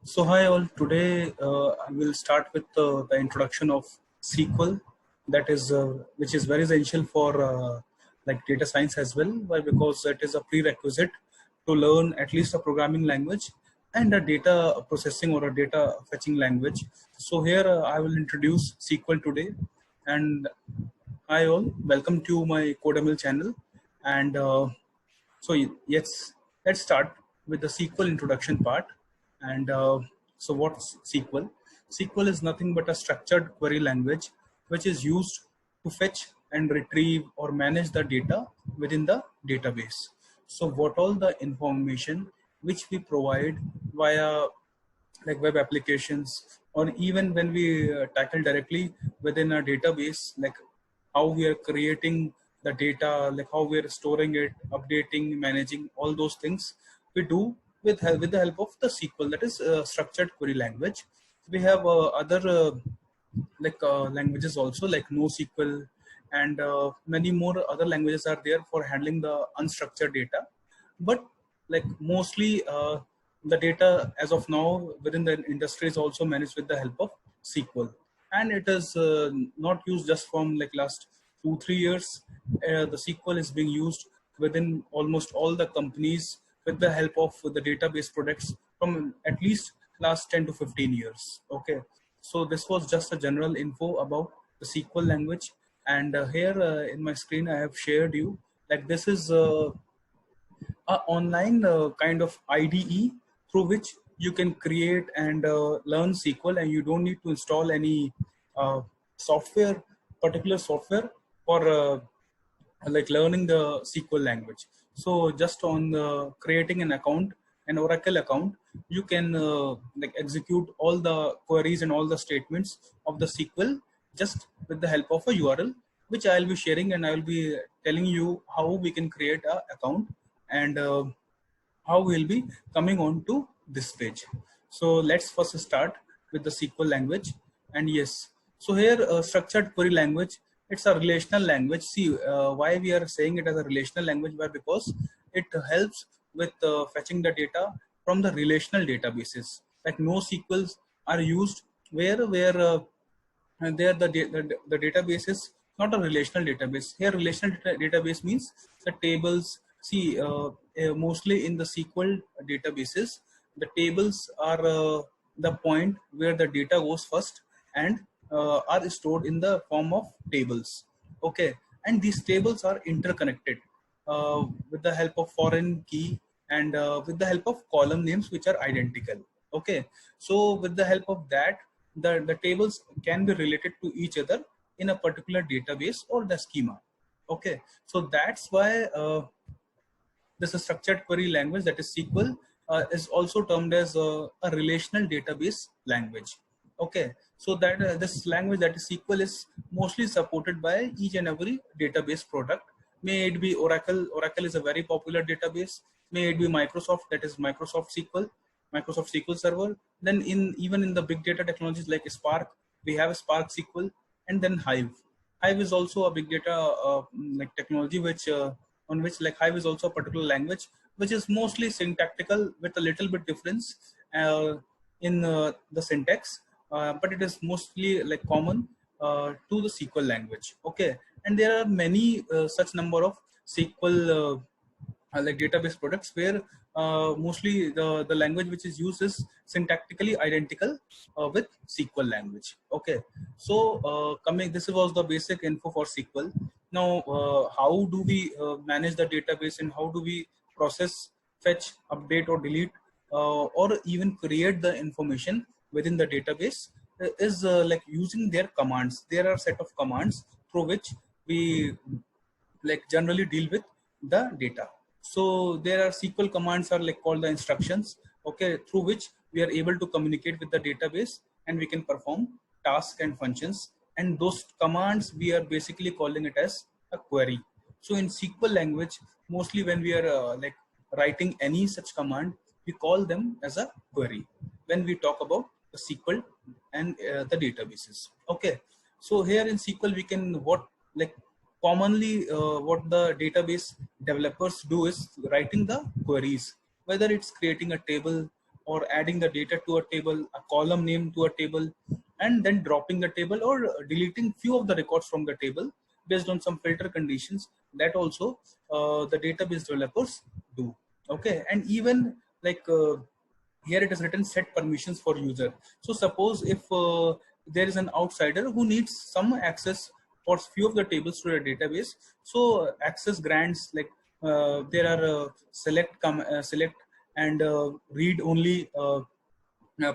So hi all. Today I will start with the introduction of SQL, that is which is very essential for like data science as well. Why? Because it is a prerequisite to learn at least a programming language and a data processing or a data fetching language. So here I will introduce SQL today. And hi all, welcome to my CodeML channel. And yes, let's start with the SQL introduction part. And so what's SQL? SQL is nothing but a structured query language which is used to fetch and retrieve or manage the data within the database. So what all the information which we provide via like web applications, or even when we tackle directly within a database, like how we are creating the data, like how we are storing it, updating, managing, all those things we do with the help of the SQL, that is structured query language. We have other languages also, like NoSQL, and many more other languages are there for handling the unstructured data. But like mostly the data as of now within the industry is also managed with the help of SQL, and it is not used just from like last 2-3 years. The SQL is being used within almost all the companies with the help of the database products from at least last 10 to 15 years. Okay, so this was just a general info about the SQL language. And here in my screen I have shared you, like this is a online kind of IDE through which you can create and learn SQL, and you don't need to install any software, particular software for like learning the SQL language. So just on creating an account, an Oracle account, you can like execute all the queries and all the statements of the SQL just with the help of a URL, which I'll be sharing, and I will be telling you how we can create a account and how we'll be coming on to this page. So let's first start with the SQL language. And yes, so here structured query language, it's a relational language. See, why we are saying it as a relational language? Why? Because it helps with fetching the data from the relational databases. Like NoSQLs are used where and there the database is not a relational database. Here relational database means the tables. See, mostly in the SQL databases, the tables are the point where the data goes first, and are stored in the form of tables. Okay, and these tables are interconnected with the help of foreign key, and with the help of column names which are identical. Okay, so with the help of that, the tables can be related to each other in a particular database or the schema. Okay, so that's why this structured query language, that is SQL, is also termed as a relational database language. Okay, so that this language, that is SQL, is mostly supported by each and every database product. May it be Oracle. Oracle is a very popular database. May it be Microsoft, that is Microsoft SQL, Microsoft SQL Server. Then even in the big data technologies like Spark, we have Spark SQL, and then Hive. Hive is also a big data like technology which on which, like, Hive is also a particular language which is mostly syntactical with a little bit difference in the syntax, but it is mostly like common to the SQL language. Okay, and there are many such number of SQL like database products where mostly the language which is used is syntactically identical with SQL language. Okay, so this was the basic info for SQL. Now, how do we manage the database, and how do we process, fetch, update, or delete, or even create the information within the database? Is like using their commands. There are set of commands through which we like generally deal with the data. So there are SQL commands are like called the instructions, okay, through which we are able to communicate with the database, and we can perform tasks and functions. And those commands, we are basically calling it as a query. So in SQL language, mostly when we are like writing any such command, we call them as a query when we talk about the SQL and the databases. Okay, so here in SQL we can like commonly what the database developers do is writing the queries, whether it's creating a table, or adding the data to a table, a column name to a table, and then dropping the table or deleting few of the records from the table based on some filter conditions. That also the database developers do. Okay, and even like here it is written set permissions for user. So suppose if there is an outsider who needs some access for few of the tables to the database, so access grants like there are select and read only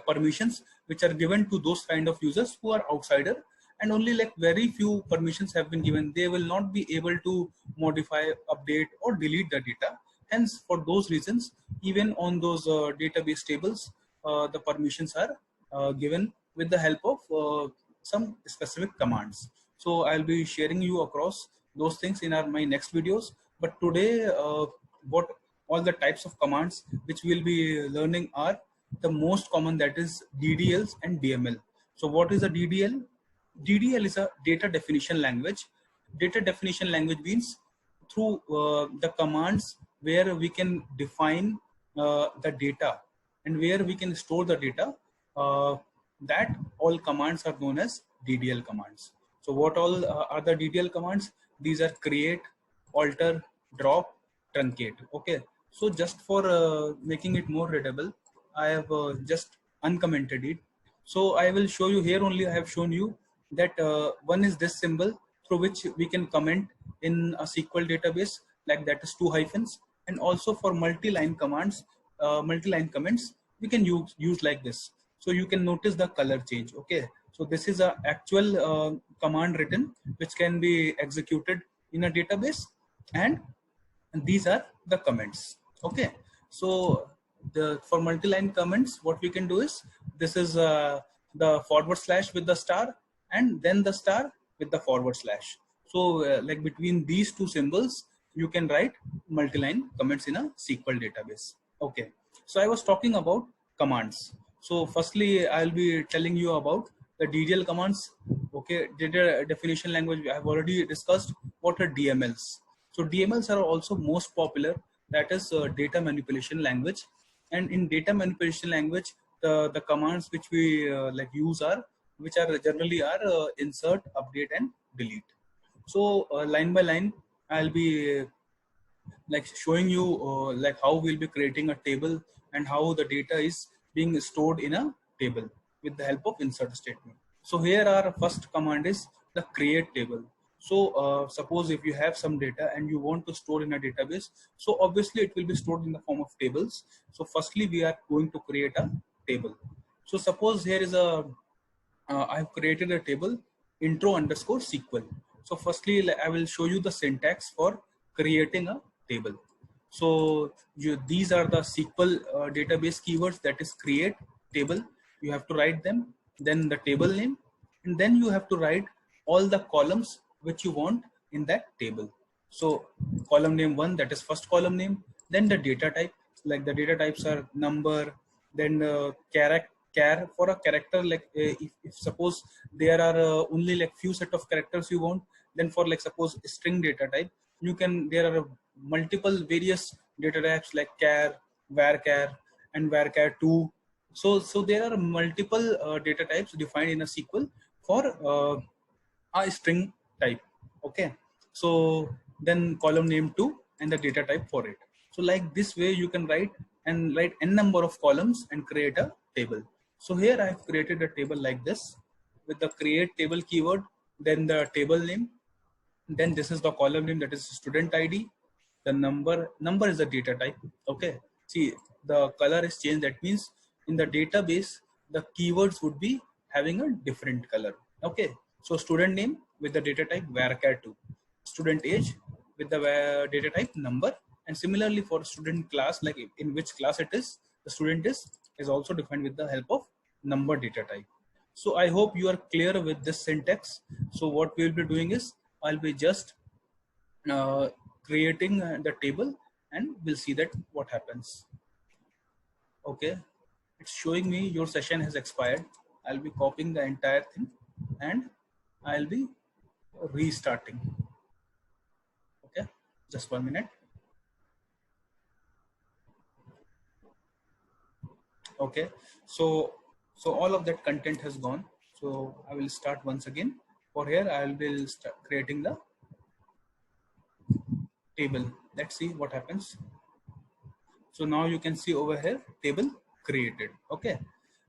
permissions which are given to those kind of users who are outsider, and only like very few permissions have been given. They will not be able to modify, update or delete the data. Hence for those reasons, even on those database tables, the permissions are given with the help of some specific commands. So I'll be sharing you across those things in my next videos. But today what all the types of commands which we'll be learning are the most common, that is DDLs and DML. So what is a DDL? DDL is a data definition language. Data definition language means through the commands where we can define the data and where we can store the data, that all commands are known as DDL commands. So what all are the DDL commands? These are create, alter, drop, truncate. Okay, so just for making it more readable, I have just uncommented it. So I will show you here only. I have shown you that one is this symbol through which we can comment in a SQL database, like that is 2 hyphens, and also for multi-line commands, multi-line comments, we can use like this. So you can notice the color change. Okay, so this is a actual command written which can be executed in a database, and these are the comments. Okay, so the for multi-line comments, what we can do is, this is the forward slash with the star, and then the star with the forward slash. So like between these two symbols, you can write multi-line comments in a SQL database. Okay, so I was talking about commands. So firstly, I'll be telling you about the DDL commands. Okay, data definition language I have already discussed. What are DMLs? So DMLs are also most popular, that is data manipulation language. And in data manipulation language, the commands which we like use are, which are generally are insert, update and delete. So line by line, I'll be like showing you like how we'll be creating a table and how the data is being stored in a table with the help of insert statement. So here our first command is the create table. So suppose if you have some data and you want to store in a database, so obviously it will be stored in the form of tables. So firstly we are going to create a table. So suppose here is a I've created a table intro underscore SQL. So firstly, I will show you the syntax for creating a table. So these are the SQL database keywords, that is create table. You have to write them, then the table name, and then you have to write all the columns which you want in that table. So column name 1, that is first column name, then the data type, like the data types are number, then char for a character, like if suppose there are only like few set of characters you want, then for like suppose string data type, you can, there are multiple various data types like char, varchar and varchar2. So there are multiple data types defined in a SQL for a string type. Okay, so then column name 2 and the data type for it. So like this way you can write n number of columns and create a table. So here I have created a table like this with the create table keyword, then the table name, then this is the column name, that is student ID. The number is the data type. Okay, see the color is changed, that means in the database the keywords would be having a different color. Okay, so student name with the data type varchar2, student age with the data type number, and similarly for student class, like in which class it is, the student is also defined with the help of number data type. So I hope you are clear with this syntax. So what we will be doing is, I'll be just creating the table and we'll see that what happens. Okay, it's showing me your session has expired. I'll be copying the entire thing and I'll be restarting. Okay, just 1 minute. Okay, so all of that content has gone. So I will start once again. For here, I will be creating the table. Let's see what happens. So now you can see over here table created. Okay,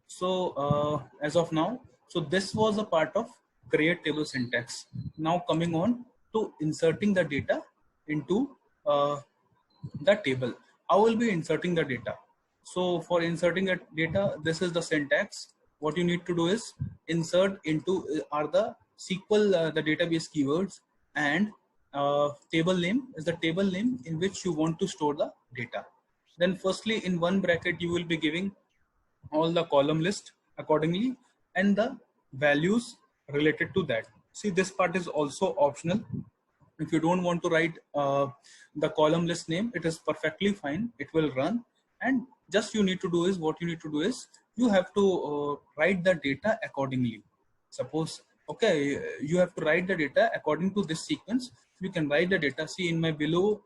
so as of now, so this was a part of create table syntax. Now coming on to inserting the data into the table. I will be inserting the data. So for inserting the data, this is the syntax. What you need to do is insert into are the SQL, the database keywords, and table name is the table name in which you want to store the data. Then firstly, in one bracket, you will be giving all the column list accordingly and the values related to that. See, this part is also optional. If you don't want to write the column list name, it is perfectly fine. It will run, and just you need to do is what you need to do is you have to write the data accordingly. Suppose, okay, you have to write the data according to this sequence. You can write the data. See in my below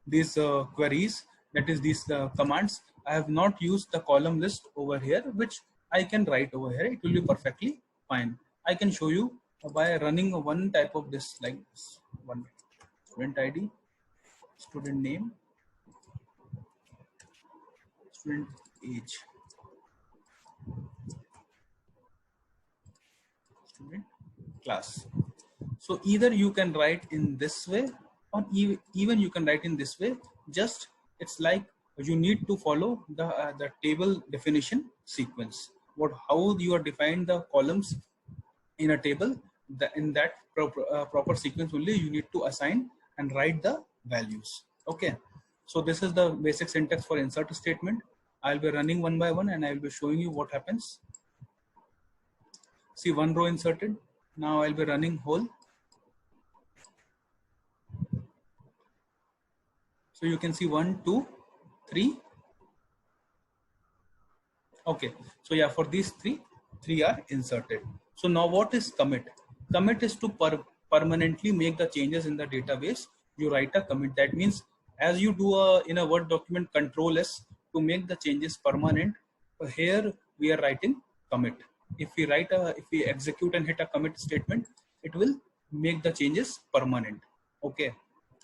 these queries, that is these commands, I have not used the column list over here, which I can write over here. It will be perfectly fine. I can show you by running one type of this, like this one: student ID, student name, student age, student class. So either you can write in this way, or even you can write in this way. Just it's like you need to follow the table definition sequence. What how you are defined the columns in a table, in that proper sequence only you need to assign and write the values. Okay, so this is the basic syntax for insert statement. I'll be running one by one and I will be showing you what happens. See, one row inserted. Now I'll be running whole. So you can see 1, 2, 3. Okay, so yeah, for these three are inserted. So now what is commit? Commit is to permanently make the changes in the database. You write a commit. That means as you do in a Word document, Control S to make the changes permanent. Here we are writing commit. If we execute and hit a commit statement, it will make the changes permanent. Okay.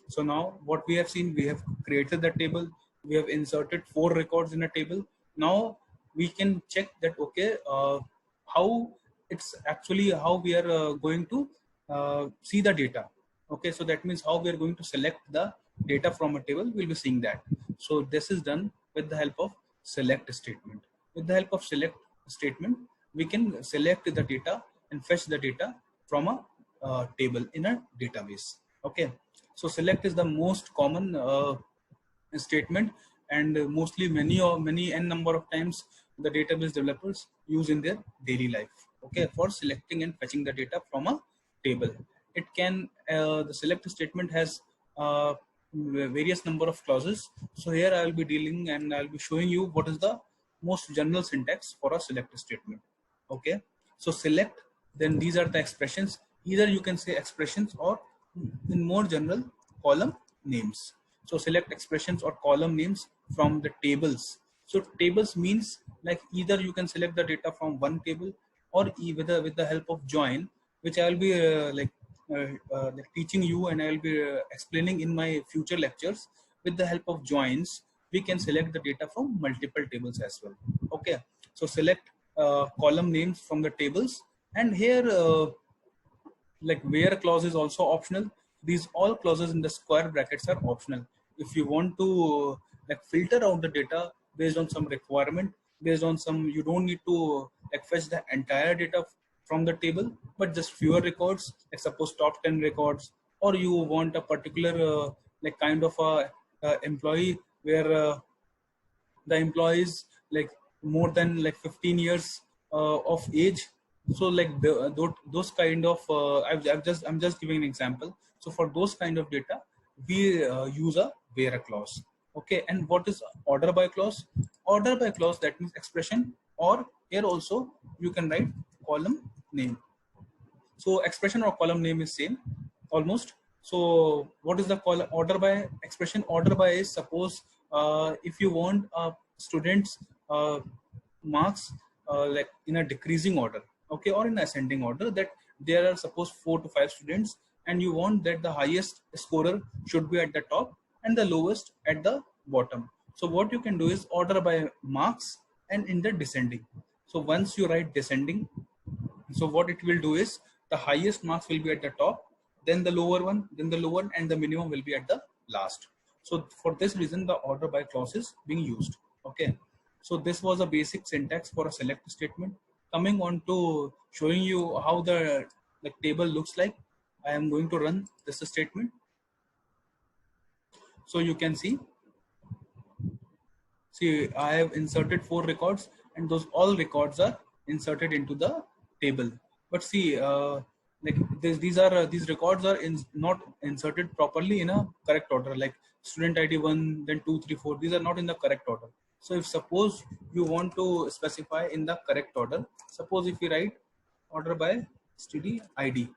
So now what we have seen, we have created the table. We have inserted 4 records in a table. Now we can check that, okay, how it's actually how we are going to see the data. Okay, so that means how we are going to select the data from a table. We'll be seeing that. So this is done with the help of select statement. With the help of select statement, we can select the data and fetch the data from a table in a database. Okay, so select is the most common statement, and mostly many n number of times the database developers use in their daily life. Okay, for selecting and fetching the data from a table. It can the select statement has various number of clauses. So here I will be dealing and I will be showing you what is the most general syntax for a select statement. Okay, so select, then these are the expressions. Either you can say expressions, or in more general, column names. So select expressions or column names from the tables. So tables means like either you can select the data from one table, or with the help of join, which I will be like teaching you and I will be explaining in my future lectures. With the help of joins, we can select the data from multiple tables as well. Okay, so select column names from the tables, and here like where clause is also optional. These all clauses in the square brackets are optional. If you want to like filter out the data based on some requirement, based on some, you don't need to like fetch the entire data from the table, but just fewer records, like suppose top 10 records, or you want a particular like kind of a employee where the employees like more than like 15 years of age. So like those kind of I'm just giving an example. So for those kind of data, we use a where clause. Okay, and what is order by clause? Order by clause, that means expression, or here also you can write column name. So expression or column name is same almost. So what is the column order by expression? Order by is, suppose if you want students marks like in a decreasing order, okay, or in ascending order, that there are suppose 4 to 5 students, and you want that the highest scorer should be at the top and the lowest at the bottom. So what you can do is order by marks and in the descending. So once you write descending, so what it will do is the highest marks will be at the top, then the lower one, then the lower, and the minimum will be at the last. So for this reason, the order by clause is being used. Okay. So this was a basic syntax for a select statement. Coming on to showing you how the table looks like, I am going to run this statement. So you can see I have inserted 4 records, and those all records are inserted into the table. But see, like these records are not inserted properly in a correct order. Like student ID 1, then 2, 3, 4. These are not in the correct order. So if suppose you want to specify in the correct order, suppose if you write order by std ID.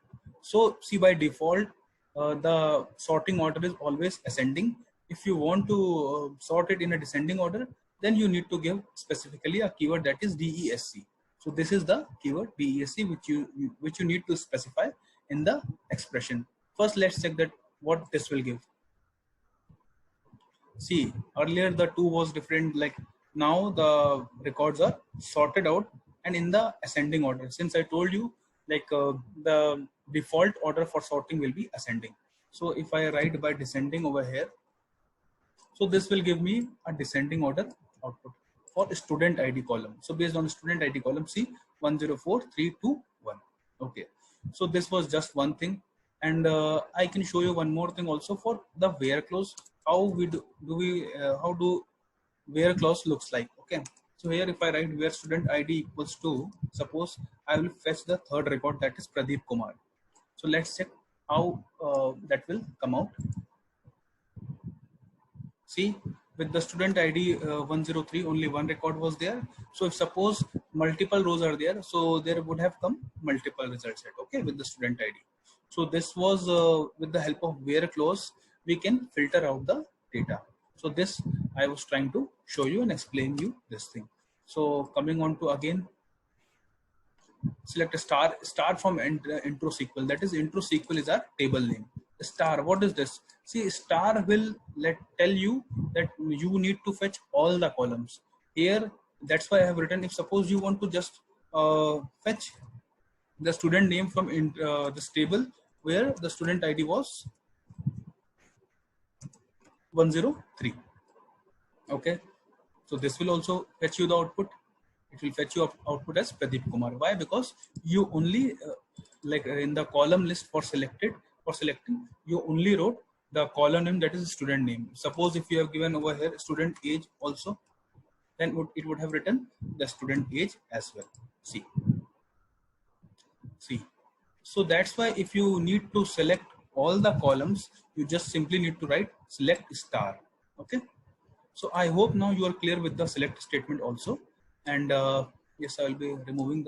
So see, by default, the sorting order is always ascending. If you want to sort it in a descending order, then you need to give specifically a keyword that is DESC. So this is the keyword DESC which you need to specify in the expression. First, let's check that what this will give. See, earlier the 2 was different. Like now the records are sorted out and in the ascending order. Since I told you, like the default order for sorting will be ascending. So if I write by descending over here, so this will give me a descending order output for student ID column. So based on student ID column, see 104321. Okay. So this was just one thing, and I can show you one more thing also for the where clause. How do where clause looks like? Okay. So here if I write where student ID equals to, suppose I will fetch the third record, that is Pradeep Kumar. So let's check how that will come out. See, with the student ID 103, only one record was there. So if suppose multiple rows are there, so there would have come multiple results set, okay, with the student ID. So this was with the help of where clause, we can filter out the data. So this I was trying to show you and explain you this thing. So coming on to again, select a star from intro SQL. That is, intro SQL is our table name. Star, what is this? See, star will tell you that you need to fetch all the columns. Here, that's why I have written, if suppose you want to just fetch the student name from this table where the student ID was 103. Okay, so this will also fetch you the output. It will fetch you output as Pradeep Kumar. Why? Because you only in the column list for selecting, you only wrote the column name, that is student name. Suppose if you have given over here student age also, then it would have written the student age as well. See. So that's why if you need to select all the columns, you just simply need to write select star. Okay. So I hope now you are clear with the select statement also. And yes, I will be removing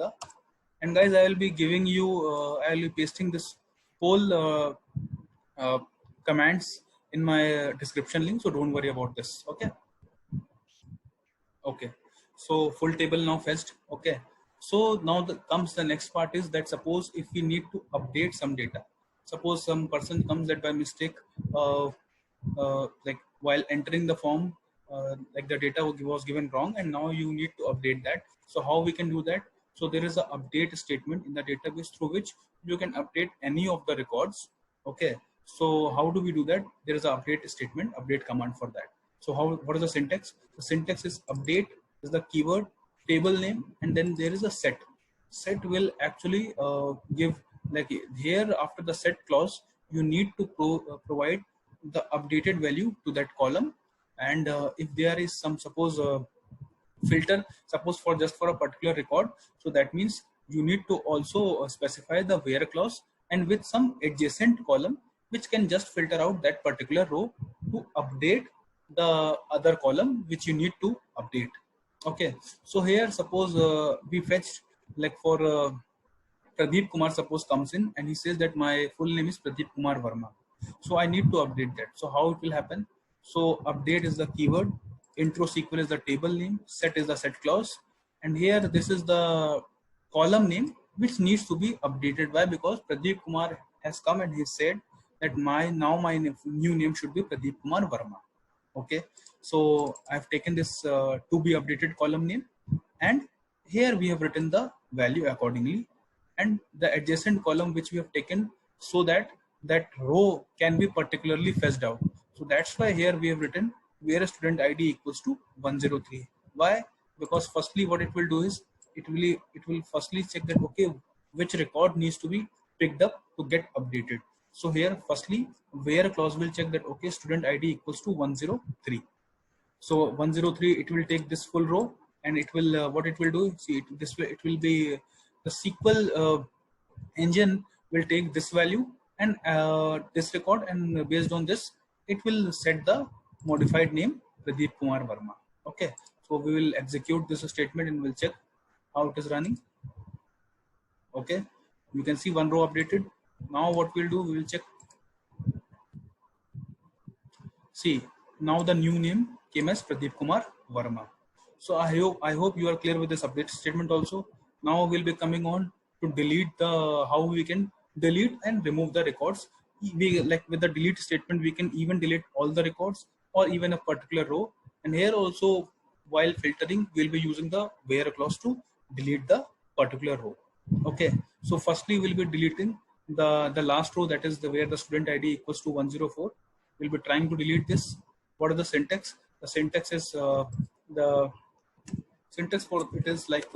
and guys, I will be giving you, I will be pasting this whole commands in my description link. So don't worry about this. Okay. Okay. So full table now fetched. Okay. So now comes the next part is that suppose if we need to update some data, suppose some person comes that by mistake, like while entering the form, like the data was given wrong, and now you need to update that. So how we can do that? So there is an update statement in the database through which you can update any of the records. Okay. So how do we do that? There is an update statement, update command for that. So what is the syntax? The syntax is update is the keyword, table name, and then there is a set. Set will actually give, like here after the set clause, you need to provide the updated value to that column. And if there is some suppose filter, suppose for just for a particular record, so that means you need to also specify the where clause and with some adjacent column which can just filter out that particular row to update the other column which you need to update. Okay, so here suppose we fetched, like for Pradeep Kumar suppose comes in and he says that my full name is Pradeep Kumar Verma. So I need to update that. So how it will happen? So update is the keyword, intro SQL is the table name, set is the set clause, and here this is the column name which needs to be updated. Why? Because Pradeep Kumar has come and he said that my new name should be Pradeep Kumar Verma. Okay, so I've taken this to be updated column name, and here we have written the value accordingly, and the adjacent column which we have taken so that that row can be particularly fetched out. So that's why here we have written where student ID equals to 103. Why? Because firstly what it will do is it will firstly check that okay, which record needs to be picked up to get updated. So here firstly where clause will check that okay, student ID equals to 103. So 103, it will take this full row, and it will what it will do, see it this way, it will be the SQL engine will take this value and this record, and based on this it will set the modified name Pradeep Kumar Verma. Okay, so we will execute this statement and we'll check how it is running. Okay, you can see one row updated. Now what we'll do, we will check. See, now the new name came as Pradeep Kumar Verma. So I hope you are clear with this update statement also. Now we'll be coming on to delete the how we can delete and remove the records. We like with the delete statement we can even delete all the records or even a particular row. And here also while filtering we'll be using the where clause to delete the particular row. Okay. So firstly we'll be deleting the last row, that is the where the student ID equals to 104. We'll be trying to delete this. What are the syntax? The syntax is the syntax for it is like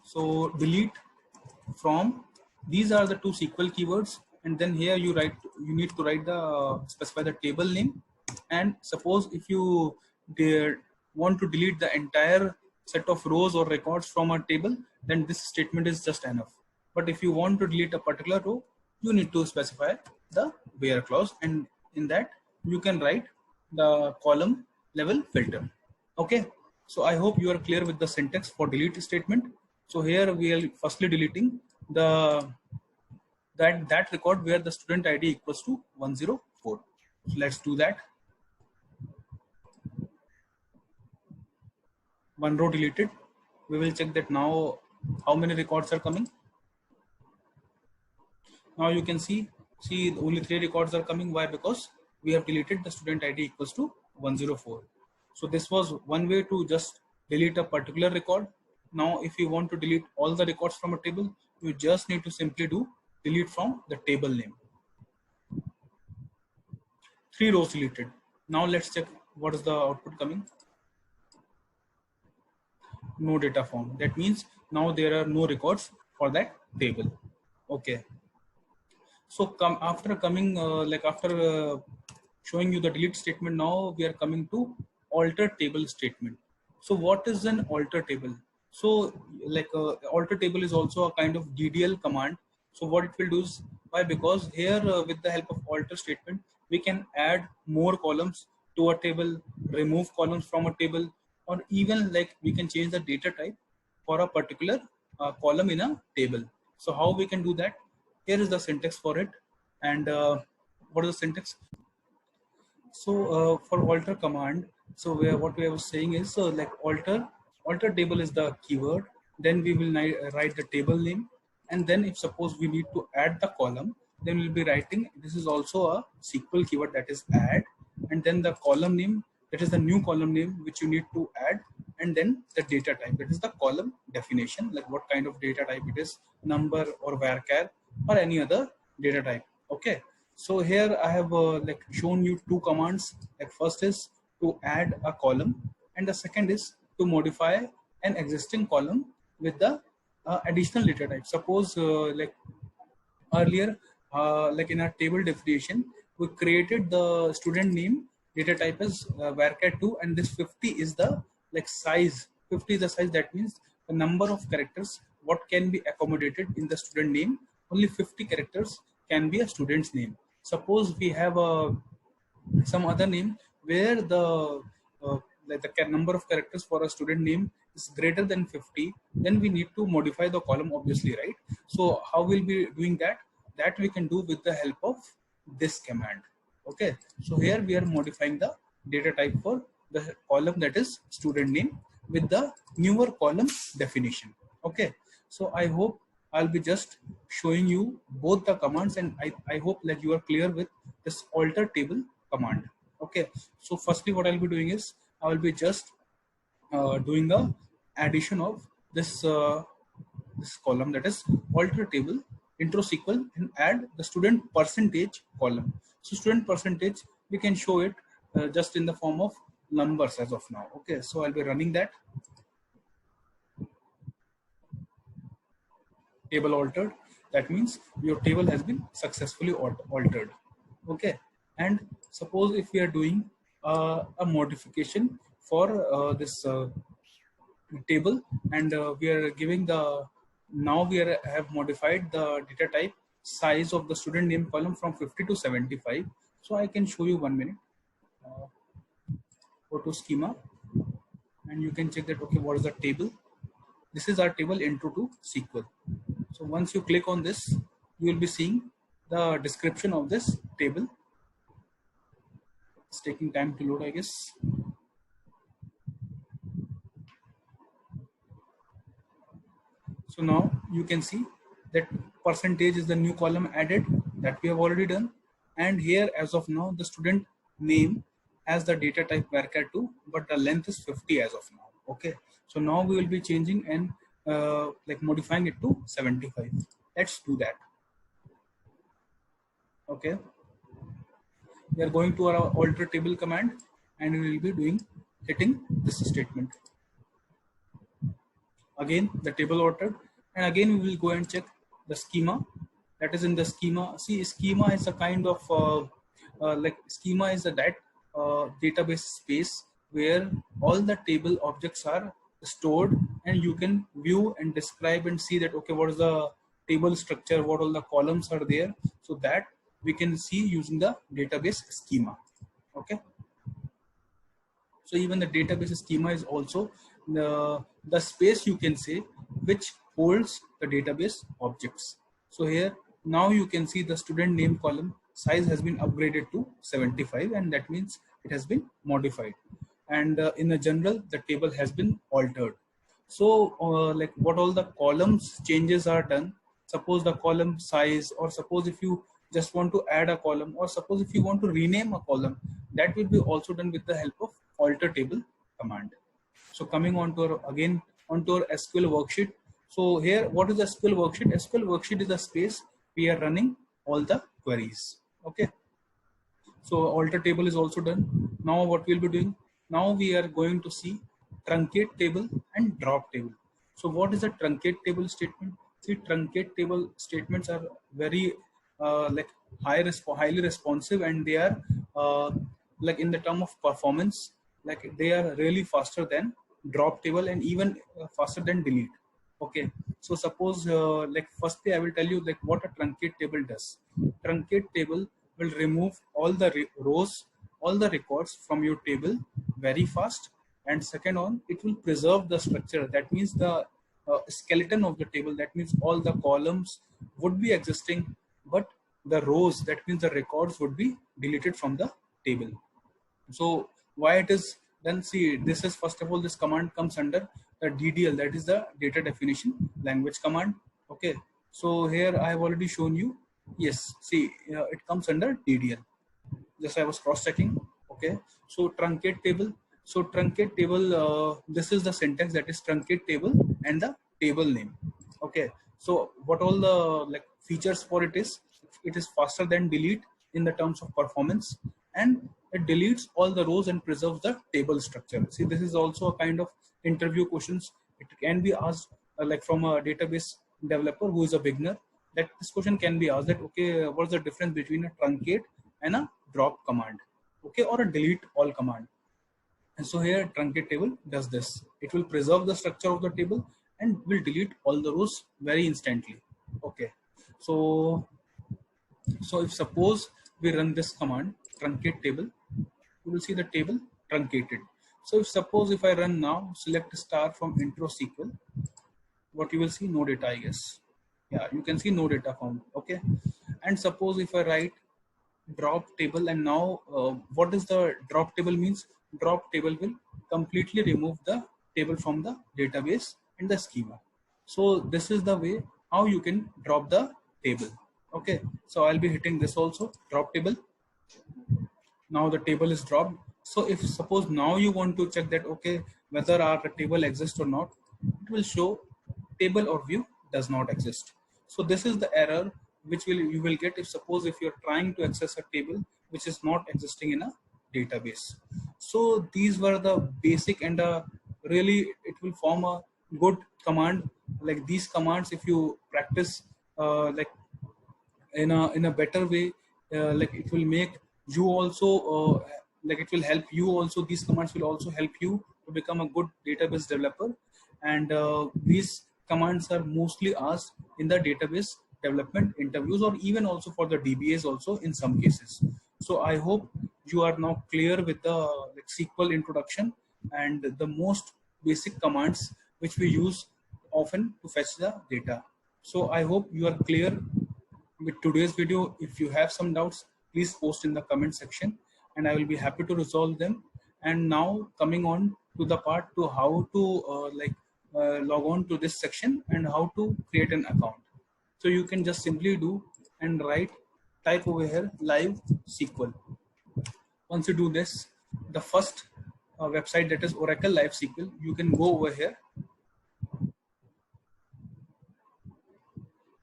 so delete from, these are the two SQL keywords, and then here you need to write the specify the table name. And suppose if you want to delete the entire set of rows or records from a table, then this statement is just enough. But if you want to delete a particular row, you need to specify the where clause, and in that you can write the column level filter. Okay, so I hope you are clear with the syntax for delete statement. So here we are firstly deleting the that record where the student ID equals to 104. So let's do that. One row deleted. We will check that now how many records are coming. Now you can see only 3 records are coming. Why? Because we have deleted the student ID equals to 104. So this was one way to just delete a particular record. Now if you want to delete all the records from a table, you just need to simply do delete from the table name. 3 rows deleted. Now let's check what is the output coming. No data found. That means now there are no records for that table. Okay. So after showing you the delete statement, now we are coming to alter table statement. So what is an alter table? So like alter table is also a kind of DDL command. So what it will do is, why? Because here with the help of alter statement, we can add more columns to a table, remove columns from a table, or even like we can change the data type for a particular column in a table. So how we can do that? Here is the syntax for it. And what is the syntax? So for alter command, so what we are saying is like alter table is the keyword. Then we will write the table name, and then if suppose we need to add the column, then we'll be writing, this is also a SQL keyword, that is add, and then the column name, that is the new column name which you need to add, and then the data type, that is the column definition, like what kind of data type it is, number or varchar or any other data type. Okay, so here I have like shown you 2 commands. Like first is to add a column, and the second is to modify an existing column with the additional data type. Suppose like earlier like in our table definition, we created the student name data type as varchar2, and this 50 is the like size. 50 is the size, that means the number of characters what can be accommodated in the student name. Only 50 characters can be a student's name. Suppose we have some other name where the like the number of characters for a student name is greater than 50, then we need to modify the column, obviously, right? So how we'll be doing that? that we can do with the help of this command. Okay, so here we are modifying the data type for the column that is student name with the newer column definition. Okay, so I hope I'll be just showing you both the commands, and I hope that you are clear with this alter table command. Okay, so firstly what I'll be doing is I will be just doing the addition of this column, that is alter table intro SQL, and add the student percentage column. So student percentage, we can show it just in the form of numbers as of now. Okay, so I'll be running that. Table altered, that means your table has been successfully altered. Okay, and suppose if we are doing a modification for this table, and we are giving the, now we have modified the data type size of the student name column from 50 to 75. So I can show you 1 minute. Go to schema and you can check that, okay, what is the table. This is our table intro to SQL. So once you click on this, you will be seeing the description of this table. It's taking time to load, I guess. So now you can see that percentage is the new column added that we have already done. And here as of now, the student name has the data type varchar2, but the length is 50 as of now. Okay, so now we will be changing and like modifying it to 75. Let's do that. Okay, we are going to our alter table command, and we will be doing hitting this statement. Again the table altered, and again we will go and check the schema. That is in the schema. See, schema is a kind of like schema is that database space where all the table objects are stored, and you can view and describe and see that, okay, what is the table structure, what all the columns are there, so that we can see using the database schema. Okay, so even the database schema is also the space, you can say, which holds the database objects. So here now you can see the student name column size has been upgraded to 75, and that means it has been modified. And in a general, the table has been altered. So like what all the columns changes are done. Suppose the column size, or suppose if you just want to add a column, or suppose if you want to rename a column, that will be also done with the help of alter table command. So coming on to our, again onto our SQL worksheet. So here, what is the SQL worksheet? SQL worksheet is the space we are running all the queries. Okay, so alter table is also done. Now what we'll be doing, now we are going to see truncate table and drop table. So what is a truncate table statement? See, truncate table statements are very like highly responsive, and they are like in the term of performance, like they are really faster than drop table, and even faster than delete. Okay, so suppose like firstly I will tell you like what a truncate table does. Truncate table will remove all the rows, all the records from your table very fast, and second on, it will preserve the structure. That means the skeleton of the table, that means all the columns would be existing, but the rows, that means the records, would be deleted from the table. So why it is done? See, this is, first of all, this command comes under the DDL, that is the data definition language command. Okay, so here I have already shown you. Yes, see, it comes under DDL. Just I was cross checking. Okay, so truncate table. So truncate table, this is the syntax, that is truncate table and the table name. Okay, so what all the like features for it is faster than delete in the terms of performance, and it deletes all the rows and preserves the table structure. See, this is also a kind of interview questions. It can be asked like from a database developer who is a beginner, that this question can be asked, that okay, what's the difference between a truncate and a drop command, okay, or a delete all command. And so here truncate table does this. It will preserve the structure of the table and will delete all the rows very instantly. Okay, so if suppose we run this command truncate table, you will see the table truncated. So if I run now, select star from intro SQL, what you will see, no data, I guess. Yeah, you can see no data found. Okay, And suppose if I write drop table, and now what is the drop table means? Drop table will completely remove the table from the database and the schema. So this is the way how you can drop the table. Okay, so I'll be hitting this also, drop table. Now the table is dropped. So if suppose now you want to check that, okay, whether our table exists or not, it will show table or view does not exist. So this is the error which you will get if suppose if you're trying to access a table which is not existing in a database. So these were the basic, and really it will form a good command. Like these commands, if you practice like in a better way, like it will make you also like it will help you also. These commands will also help you to become a good database developer. And these commands are mostly asked in the database development interviews, or even also for the DBAs also in some cases. So I hope you are now clear with the like SQL introduction and the most basic commands which we use often to fetch the data. So I hope you are clear with today's video. If you have some doubts, please post in the comment section and I will be happy to resolve them. And now coming on to the part to how to log on to this section and how to create an account. So you can just simply do and type over here live SQL. Once you do this, the first website, that is Oracle Live SQL, you can go over here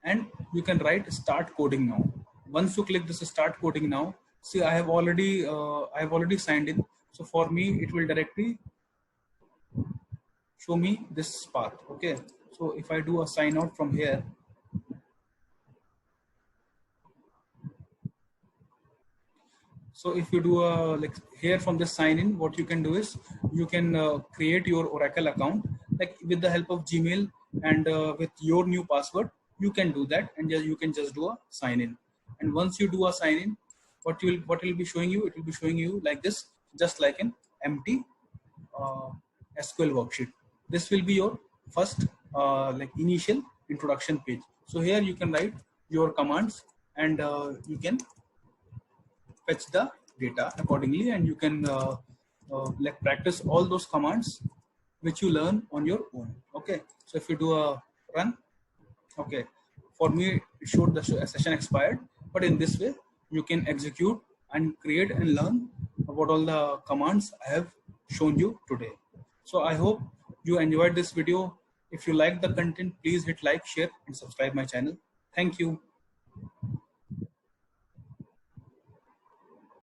and you can write start coding now. Once you click this start coding now, see I have already signed in. So for me it will directly show me this path. Okay, so if I do a sign out from here, so if you do a like here from this sign in, what you can do is you can create your Oracle account like with the help of Gmail, and with your new password you can do that, and you can just do a sign in. And once you do a sign in, what will be showing you, it will be showing you like this, just like an empty uh, SQL worksheet. This will be your first like initial introduction page. So here you can write your commands, and you can fetch the data accordingly, and you can like practice all those commands which you learn on your own. Okay, so if you do a run, okay, for me it showed the session expired, but in this way you can execute and create and learn about all the commands I have shown you today. So I hope you enjoyed this video. If you like the content, please hit like, share and subscribe my channel. Thank you.